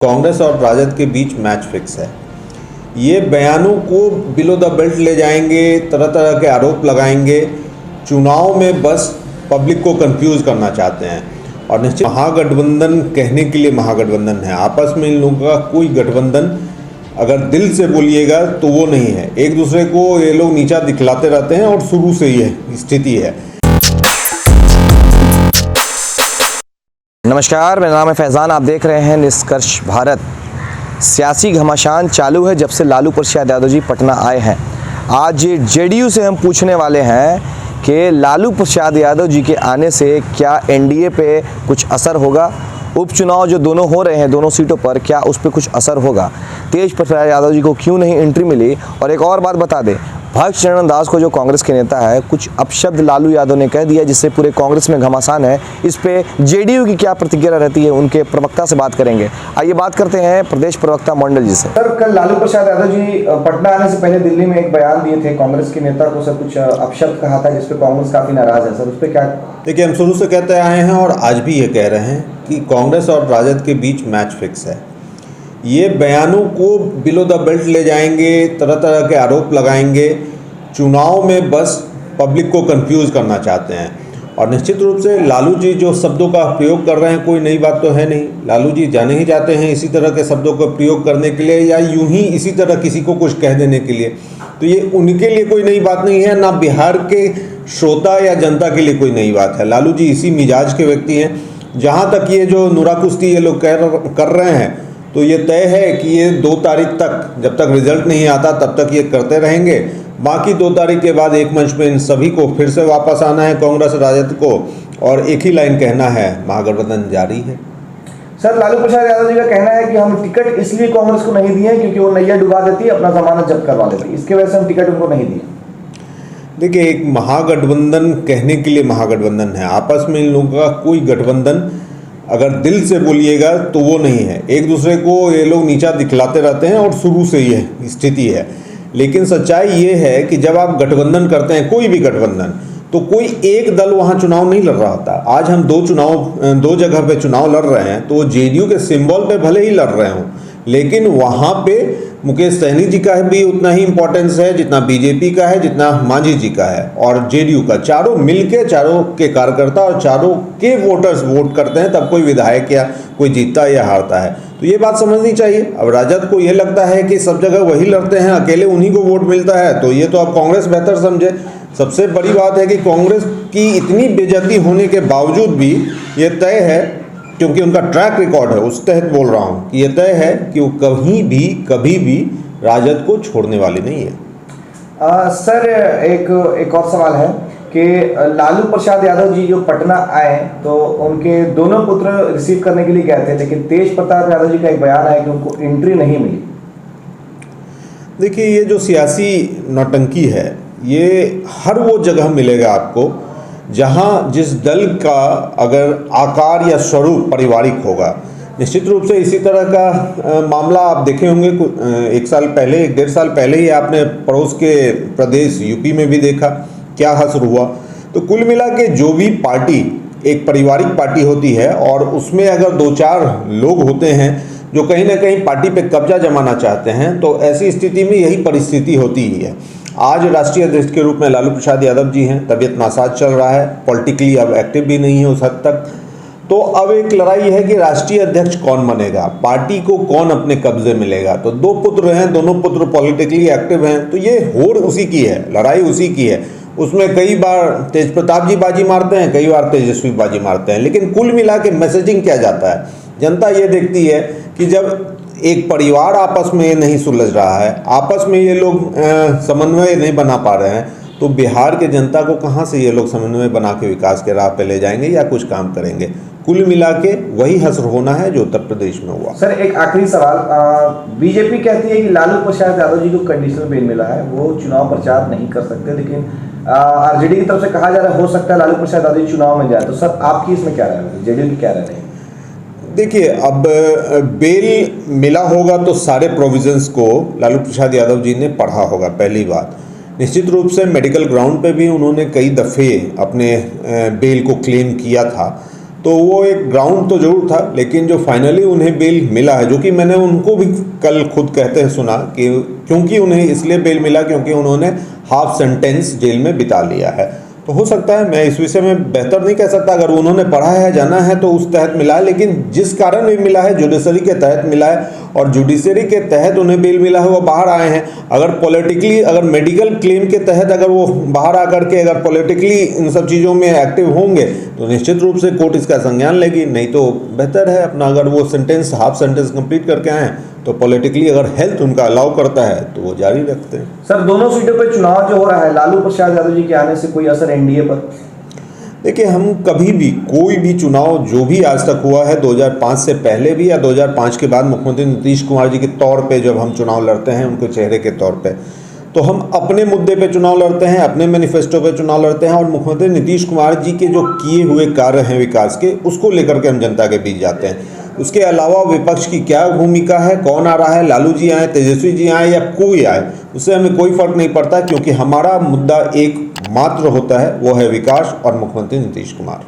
कांग्रेस और राजद के बीच match fix है। ये बयानों को बिलो द बेल्ट ले जाएंगे, तरह तरह के आरोप लगाएंगे, चुनाव में बस पब्लिक को कंफ्यूज करना चाहते हैं। और निश्चित महागठबंधन कहने के लिए महागठबंधन है, आपस में इन लोगों का कोई गठबंधन अगर दिल से बोलिएगा तो वो नहीं है। एक दूसरे को ये लोग नीचा दिखलाते रहते हैं और शुरू से ये स्थिति है। नमस्कार, मेरा नाम है फैज़ान। आप देख रहे हैं निष्कर्ष भारत। सियासी घमासान चालू है जब से लालू प्रसाद यादव जी पटना आए हैं। आज जेडीयू से हम पूछने वाले हैं कि लालू प्रसाद यादव जी के आने से क्या एनडीए पे कुछ असर होगा, उपचुनाव जो दोनों हो रहे हैं दोनों सीटों पर क्या उस पर कुछ असर होगा, तेज प्रसाद यादव जी को क्यों नहीं एंट्री मिली। और एक और बात बता दें, भक्त चरण दास को जो कांग्रेस के नेता है कुछ अपशब्द लालू यादव ने कह दिया जिससे पूरे कांग्रेस में घमासान है। इस पे जेडीयू की क्या प्रतिक्रिया रहती है, उनके प्रवक्ता से बात करेंगे। आइए बात करते हैं प्रदेश प्रवक्ता मंडल जी से। सर, कल लालू प्रसाद यादव जी पटना आने से पहले दिल्ली में एक बयान दिए थे, कांग्रेस के नेता को सर कुछ अपशब्द कहा था जिसपे कांग्रेस काफी नाराज है। सर उस पर क्या? देखिए, हम शुरू से कहते आए हैं और आज भी ये कह रहे हैं कि कांग्रेस और राजद के बीच मैच फिक्स है। ये बयानों को बिलो द बेल्ट ले जाएंगे, तरह तरह के आरोप लगाएंगे, चुनाव में बस पब्लिक को कंफ्यूज करना चाहते हैं। और निश्चित रूप से लालू जी जो शब्दों का प्रयोग कर रहे हैं कोई नई बात तो है नहीं। लालू जी जाने ही जाते हैं इसी तरह के शब्दों का प्रयोग करने के लिए, या यूं ही इसी तरह किसी को कुछ कह देने के लिए। तो ये उनके लिए कोई नई बात नहीं है, ना बिहार के श्रोता या जनता के लिए कोई नई बात है। लालू जी इसी मिजाज के व्यक्ति हैं। जहाँ तक ये जो नुरा कुश्ती ये लोग कर रहे हैं तो ये तय है कि ये 2 तारीख तक, जब तक रिजल्ट नहीं आता तब तक ये करते रहेंगे। बाकी 2 तारीख के बाद एक मंच में इन सभी को फिर से वापस आना है, कांग्रेस राजद को, और एक ही लाइन कहना है, महागठबंधन जारी है। सर, लालू प्रसाद यादव जी का कहना है कि हम टिकट इसलिए कांग्रेस को नहीं दिए क्योंकि वो नैया डुबा देती है, अपना जमानत जब्त करवा देती है, इसके वजह से हम टिकट उनको नहीं दिए। देखिए, एक महागठबंधन कहने के लिए महागठबंधन है, आपस में इन लोगों का कोई गठबंधन अगर दिल से बोलिएगा तो वो नहीं है। एक दूसरे को ये लोग नीचा दिखलाते रहते हैं और शुरू से ये स्थिति है। लेकिन सच्चाई ये है कि जब आप गठबंधन करते हैं, कोई भी गठबंधन, तो कोई एक दल वहाँ चुनाव नहीं लड़ रहा होता। आज हम 2 जगह पे चुनाव लड़ रहे हैं तो वो जेडीयू के सिंबल पे भले ही लड़ रहे हों, लेकिन वहाँ पे मुकेश सहनी जी का भी उतना ही इम्पोर्टेंस है जितना बीजेपी का है, जितना मांझी जी का है और जेडीयू का। चारों मिलके, चारों के कार्यकर्ता और चारों के वोटर्स वोट करते हैं, तब कोई विधायक या कोई जीतता या हारता है। तो ये बात समझनी चाहिए। अब राजद को ये लगता है कि सब जगह वही लड़ते हैं, अकेले उन्हीं को वोट मिलता है, तो ये तो अब कांग्रेस बेहतर समझे। सबसे बड़ी बात है कि कांग्रेस की इतनी बेइज्जती होने के बावजूद भी ये तय है, क्योंकि उनका ट्रैक रिकॉर्ड है, उस तहत बोल रहा हूँ कि ये तय है कि वो कभी भी राजद को छोड़ने वाली नहीं है। सर, एक और सवाल है कि लालू प्रसाद यादव जी जो पटना आए तो उनके दोनों पुत्र रिसीव करने के लिए गए थे, लेकिन तेज प्रताप यादव जी का एक बयान है कि उनको एंट्री नहीं मिली। देखिए, ये जो सियासी नौटंकी है ये हर वो जगह मिलेगा आपको जहाँ जिस दल का अगर आकार या स्वरूप पारिवारिक होगा। निश्चित रूप से इसी तरह का मामला आप देखे होंगे 1 साल पहले, 1.5 साल पहले ही आपने पड़ोस के प्रदेश यूपी में भी देखा क्या हश्र हुआ। तो कुल मिला के जो भी पार्टी एक पारिवारिक पार्टी होती है और उसमें अगर 2-4 लोग होते हैं जो कहीं ना कहीं पार्टी पे कब्जा जमाना चाहते हैं, तो ऐसी स्थिति में यही परिस्थिति होती ही है। आज राष्ट्रीय अध्यक्ष के रूप में लालू प्रसाद यादव जी हैं, तबीयत नासाज चल रहा है, पॉलिटिकली अब एक्टिव भी नहीं है उस हद तक। तो अब एक लड़ाई है कि राष्ट्रीय अध्यक्ष कौन बनेगा, पार्टी को कौन अपने कब्जे में लेगा। तो 2 पुत्र हैं, दोनों पुत्र पॉलिटिकली एक्टिव हैं, तो ये होड़ उसी की है, लड़ाई उसी की है। उसमें कई बार तेज प्रताप जी बाजी मारते हैं, कई बार तेजस्वी बाजी मारते हैं, लेकिन कुल मिला के मैसेजिंग क्या जाता है, जनता ये देखती है कि जब एक परिवार आपस में नहीं सुलझ रहा है, आपस में ये लोग समन्वय नहीं बना पा रहे हैं, तो बिहार के जनता को कहाँ से ये लोग समन्वय बना के विकास के राह पे ले जाएंगे या कुछ काम करेंगे। कुल मिला के वही हश्र होना है जो उत्तर प्रदेश में हुआ। सर, एक आखिरी सवाल, बीजेपी कहती है कि लालू प्रसाद यादव जी को कंडीशनल बेल मिला है, वो चुनाव प्रचार नहीं कर सकते, लेकिन आरजेडी की तरफ से कहा जा रहा है हो सकता है लालू प्रसाद यादव जी चुनाव में जाए। तो सर आपकी इसमें क्या राय है, जेडीयू की क्या राय है? देखिए, अब बेल मिला होगा तो सारे प्रोविजंस को लालू प्रसाद यादव जी ने पढ़ा होगा, पहली बात। निश्चित रूप से मेडिकल ग्राउंड पे भी उन्होंने कई दफ़े अपने बेल को क्लेम किया था। तो वो एक ग्राउंड तो जरूर था, लेकिन जो फाइनली उन्हें बेल मिला है, जो कि मैंने उनको भी कल खुद कहते हैं सुना कि क्योंकि उन्हें इसलिए बेल मिला क्योंकि उन्होंने हाफ सेंटेंस जेल में बिता लिया है। तो हो सकता है, मैं इस विषय में बेहतर नहीं कह सकता, अगर उन्होंने पढ़ा है जाना है तो उस तहत मिला है, लेकिन जिस कारण भी मिला है जुडिशरी के तहत मिला है, और जुडिशरी के तहत उन्हें बेल मिला है, वो बाहर आए हैं। अगर पॉलिटिकली, अगर मेडिकल क्लेम के तहत अगर वो बाहर आकर के अगर पॉलिटिकली इन सब चीज़ों में एक्टिव होंगे तो निश्चित रूप से कोर्ट इसका संज्ञान लेगी, नहीं तो बेहतर है अपना, अगर वो सेंटेंस हाफ सेंटेंस कंप्लीट करके आए तो पॉलिटिकली अगर हेल्थ उनका अलाउ करता है तो वो जारी रखते हैं। सर, दोनों सीटों पर चुनाव जो हो रहा है, लालू प्रसाद यादव जी के आने से कोई असर एनडीए पर? देखिए, हम कभी भी कोई भी चुनाव जो भी आज तक हुआ है 2005 से पहले भी या 2005 के बाद मुख्यमंत्री नीतीश कुमार जी के तौर पे जब हम चुनाव लड़ते हैं उनके चेहरे के तौर पे, तो हम अपने मुद्दे पे चुनाव लड़ते हैं, अपने मैनिफेस्टो पे चुनाव लड़ते हैं, और मुख्यमंत्री नीतीश कुमार जी के जो किए हुए कार्य हैं विकास के, उसको लेकर के हम जनता के बीच जाते हैं। उसके अलावा विपक्ष की क्या भूमिका है, कौन आ रहा है, लालू जी आए, तेजस्वी जी आए या कोई आए, उससे हमें कोई फर्क नहीं पड़ता, क्योंकि हमारा मुद्दा एक मात्र होता है, वो है विकास और मुख्यमंत्री नीतीश कुमार।